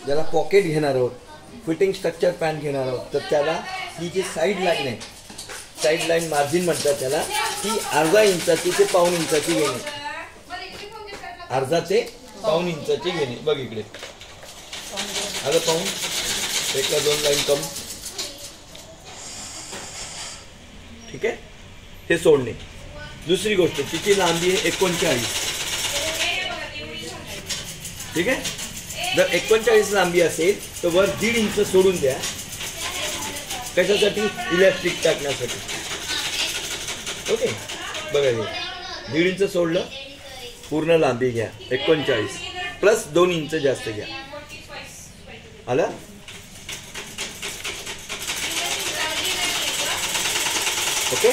ज्याला पॉकेट घेणार आहोत, फिटिंग स्ट्रक्चर पॅन्ट घेणार आहोत, तर त्याला ही जी साईड लाईन आहे, साईड लाईन मार्जिन म्हणतात त्याला, ती अर्धा इंचाची ते पाऊण इंचाची घेणे, अर्धा ते पाऊण इंचाची घेणे. बघ इकडे आलं पाऊण, एकला 2 लाईन कम. ठीक आहे, हे सोडणे. दुसरी गोष्ट, तिची लांबी आहे 39. ठीक आहे, जर 39 लांबी असेल तर वर 1.5 इंच सोडून द्या. कशासाठी? इलास्टिक टाकण्यासाठी. ओके, बघा हे 1.5 इंच सोडलं, पूर्ण लांबी घ्या 39 प्लस 2 इंच जास्त घ्या. आलं? ओके,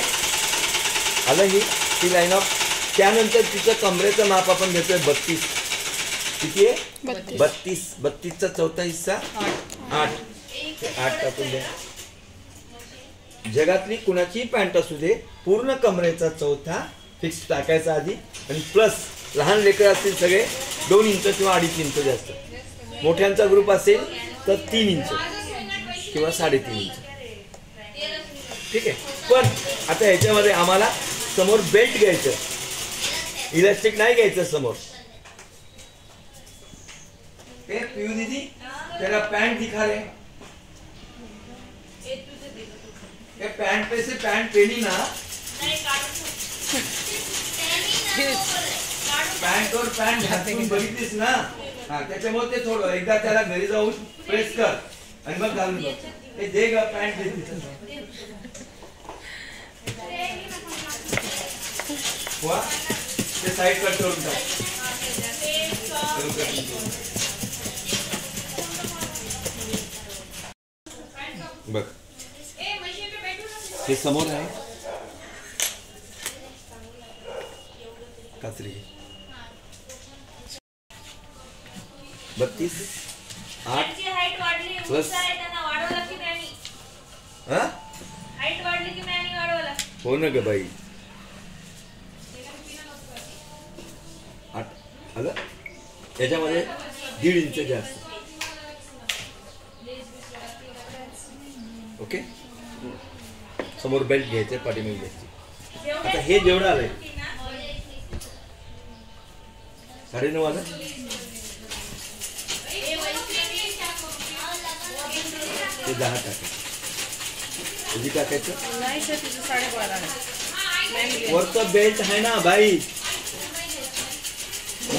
आलं ही ती लाईन ऑफ. त्यानंतर तिचं कमरेचं माप आपण घेतोय 32. किती आहे? 32. 32चा चौथा हिस्सा 8. 8 टाकून द्या. जगातली कुणाची पॅन्ट असू दे, पूर्ण कमरेचा चौथा फिक्स टाकायचा आधी, आणि प्लस लहान लेकर असतील सगळे 2 इंच किंवा 2.5 इंच जास्त. मोठ्यांचा ग्रुप असेल तर 3 इंच किंवा 3.5 इंच. ठीक आहे, पण आता ह्याच्यामध्ये आम्हाला समोर बेल्ट घ्यायचं, इलास्टिक नाही घ्यायचं समोर. पीयू दीदी तेरा पैंट दिखा रहे, पैंट पे से पैंट पहनी ना, पैंट और पैंट घातून बघितलीस ना, हा त्याच्यामुळे ते थोडं एकदा त्याला घरी जाऊन प्रेस कर आणि मग घालून बघ. हे दे ग पॅन्ट दे. वा ते साइड कट करून टाक. बघ हे समोर आहे कात्री 32 8 प्लस हो ना ग बाई 8 आलं. त्याच्यामध्ये 1.5 इंच जास्त. ओके, समोर बेल्ट घ्यायचे, पाठीमागे घ्यायची. आता हे जेवढं आलंय 9.5 आलं. ते 10 टाकायचं. किती टाकायचं? वरचा बेल्ट आहे ना भाई,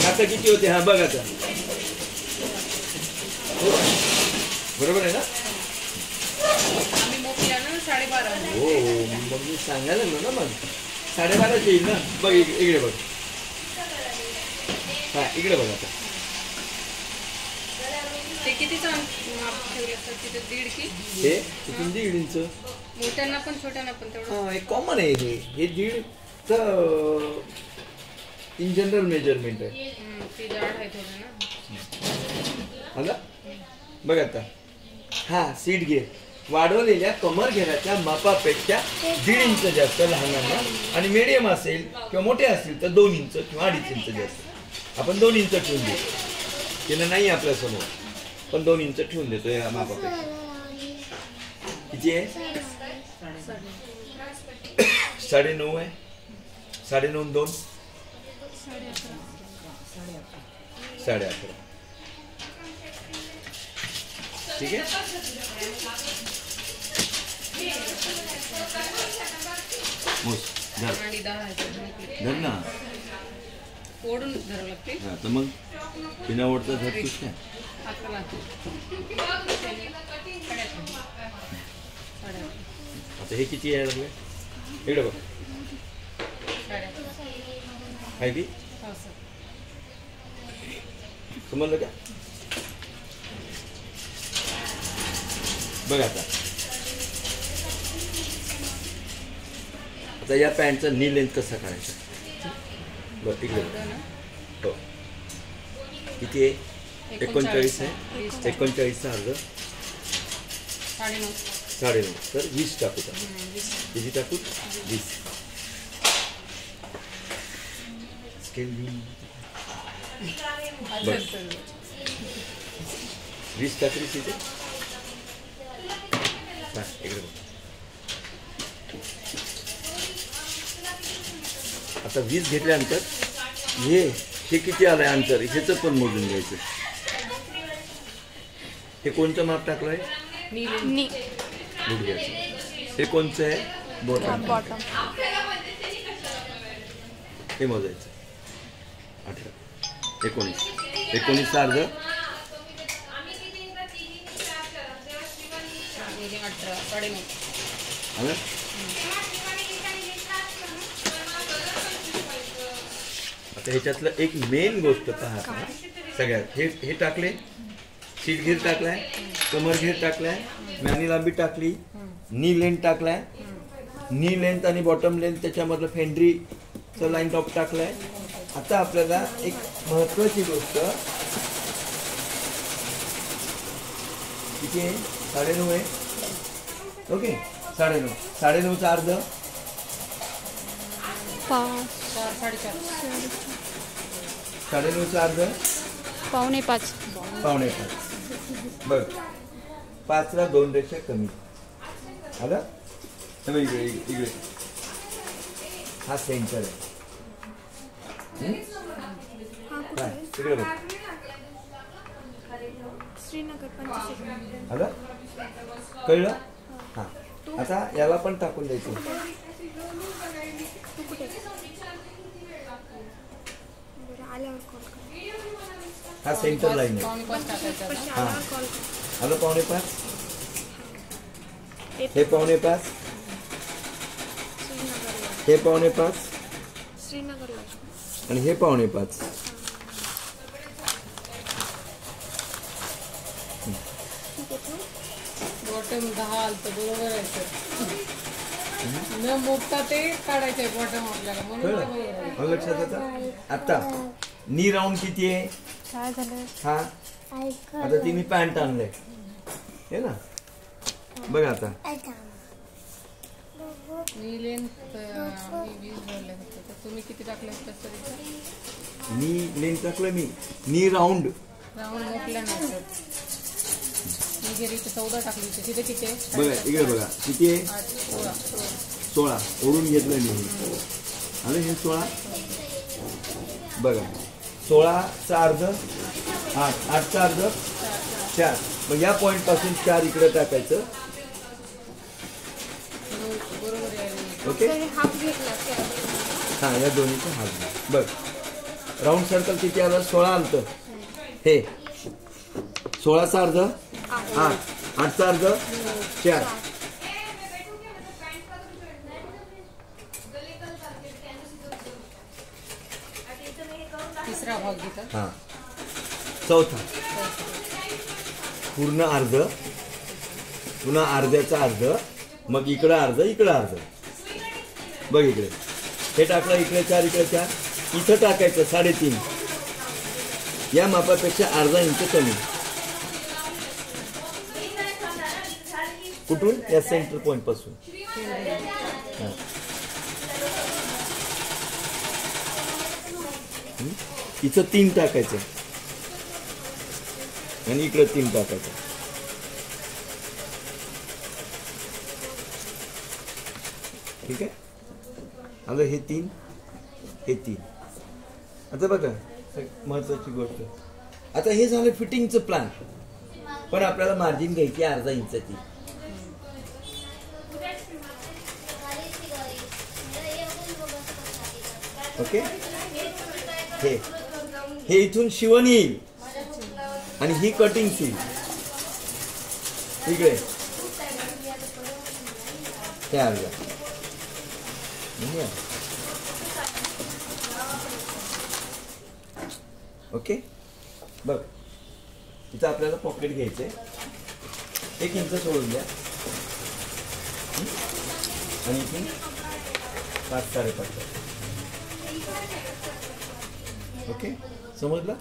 आता किती होते? हा बघ आता बरोबर आहे ना? हो, मग मी सांगायला ना मग 12.5 येईल ना. बघ इकडे बघ, हा इकडे बघ. आता ते कितीचं माप ठेवले असतात तिथे? 1.5 की हे तिथून 1.5 इंच. मोठ्यांना पण छोट्यांना पण तेवढं. हा, एक कॉमन आहे हे. हे 1.5चं इन जनरल मेजरमेंट आहे. ते जाड आहे थोडं ना. आला बघ आता. हा सीट घे. वाढवलेल्या कमर घेण्याच्या मापापेक्षा 1.5 इंच जास्त लहानांना, आणि मीडियम असेल किंवा मोठे असतील तर 2 इंच किंवा 2.5 इंच जास्त. आपण 2 इंच ठेवून देतो. केलं नाही आपल्या समोर, पण 2 इंच ठेवून देतो या मापापेक्षा. किती आहे? 9.5 आहे. 9.5 2 11.5. ठीक आहे. धर ना, ओढून धरावं लागते. तर मग बिना ओढता धरतोस काय? आता हे किती यायला लागले? इकडे बघ. काय की समजलं का? बघ आता. आता या पॅन्टचा नी लेंथ कसा काढायचा? बरं इकडे हो. किती आहे? 39 आहे. 39चा अर्ध 9.5. तर 20 टाकू का? किती टाकू? 20. स्केल 20 टाकलीस इथे. हा, इकडे बघ. आता 20 घेतल्यानंतर हे किती आलंय अंतर, ह्याचं पण मोजून घ्यायचं. हे कोणतं माप टाकलंय? नी गुडघ्याचं. हे कोणचं आहे? बॉटम. बॉटम. हे मोजायचं. 18, 19, 19 अर्ध. 18, 9.5. आलं? आता ह्याच्यातलं एक मेन गोष्ट पहा सगळ्यात. हे टाकले, सीट घेर टाकलाय, कमर घेर टाकलाय, मॅनी लांबी टाकली, नी लेंथ टाकलाय, नी लेंथ आणि बॉटम लेंथ त्याच्यामधलं फेंड्रीचं लाईन टॉप टाकलाय. आता आपल्याला एक महत्वाची गोष्ट किती आहे? 9.5 आहे. ओके, 9.5. 9.5चा अर्ध 9.5चा अर्ध 4.5. पावणे 5. बघ, 5ला 2 रेषा कमी. आलं? इकडे इकडे हा सेंटर आहे. काय इकडे बघ. आलं? कळलं? हा, आता याला पण टाकून द्यायचं. हा सेंटर लाईन आहे. हा, आलं 4.5. हे 4.5, हे 4.5 आणि हे 4.5. बॉटम 10 आलतं, बरोबर आहे सर. न मोठा ते काढायचंय बॉटम आपल्याला, म्हणून ते बरोबर आहे. कळलं? लक्षात येतं? आता नी राऊंड किती आहे? काय झालं? हा, आता ती मी पॅन्ट आणलंय हे ना. बघ आता नी लेंथ मी 20 भरले होते, तर तुम्ही किती टाकले तरी? नी लेंथ टाकलं मी. नी राऊंड मोठल्या नाही सर. मी घरी 14 टाकली होती. तिथे किती आहे? बघा, इकडे बघा किती आहे? 16. ओढून घेतलं मी. आणि हे 16. बघा, 16चा अर्ध 8, 8चा अर्ध 4. मग या पॉइंट पासून 4 इकडे टाकायचं. ओके, हा, या दोन्हीचा हाफ. बघ, राऊंड सर्कल किती आलं? 16 आलं. हे 16चा अर्ध 8, 8चा अर्ध 4. तिसरा भाग घेतात. हा, चौथा पूर्ण अर्ध, पुन्हा अर्ध्याचा अर्ध, मग इकडं अर्ध, इकडं अर्ध. बघ इकडे हे टाकलं, इकडे 4, इकडे 4. इथं टाकायचं 3.5. या मापापेक्षा अर्धा इंच कमी. कुठून? या सेंटर पॉइंट पासून. इथं 3 टाकायचं आणि इकडे 3 टाकायचं. ठीक आहे. आता हे 3, हे 3. आता बघा महत्वाची गोष्ट. आता हे झालं फिटिंगचं प्लॅन. पण आपल्याला मार्जिन घ्यायची अर्धा इंचाची. ओके, हे इथून शिवण येईल आणि ही कटिंग सील इकडे हे अर्धा. ओके, बघ इथं आपल्याला पॉकेट घ्यायचंय. 1 इंच सोडून द्या आणि इथून 5, 5.5. ओके, समजलं?